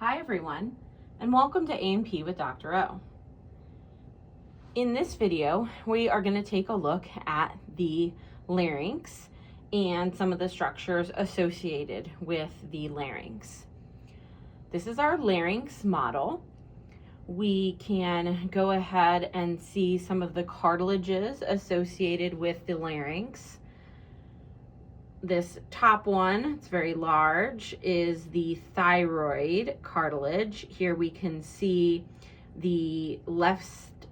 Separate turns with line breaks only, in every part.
Hi everyone, and welcome to A&P with Dr. O. In this video, we are going to take a look at the larynx and some of the structures associated with the larynx. This is our larynx model. We can go ahead and see some of the cartilages associated with the larynx. This top one, it's very large, is the thyroid cartilage. Here we can see the left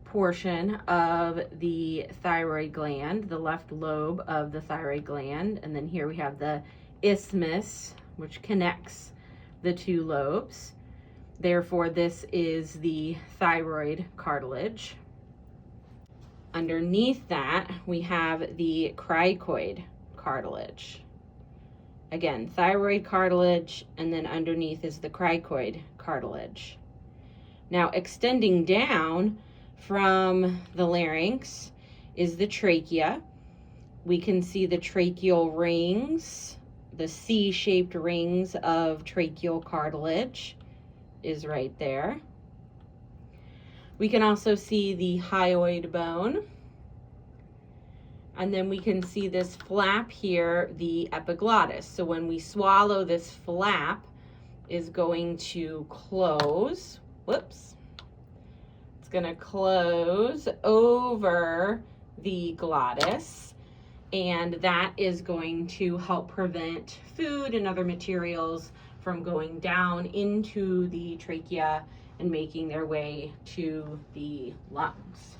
portion of the thyroid gland, the left lobe of the thyroid gland. And then here we have the isthmus, which connects the two lobes. Therefore, this is the thyroid cartilage. Underneath that, we have the cricoid cartilage. Again, thyroid cartilage, and then underneath is the cricoid cartilage. Now, extending down from the larynx is the trachea. We can see the tracheal rings, the C-shaped rings of tracheal cartilage is right there. We can also see the hyoid bone. And then we can see this flap here, the epiglottis. So when we swallow, this flap is going to close. Whoops. It's going to close over the glottis. And that is going to help prevent food and other materials from going down into the trachea and making their way to the lungs.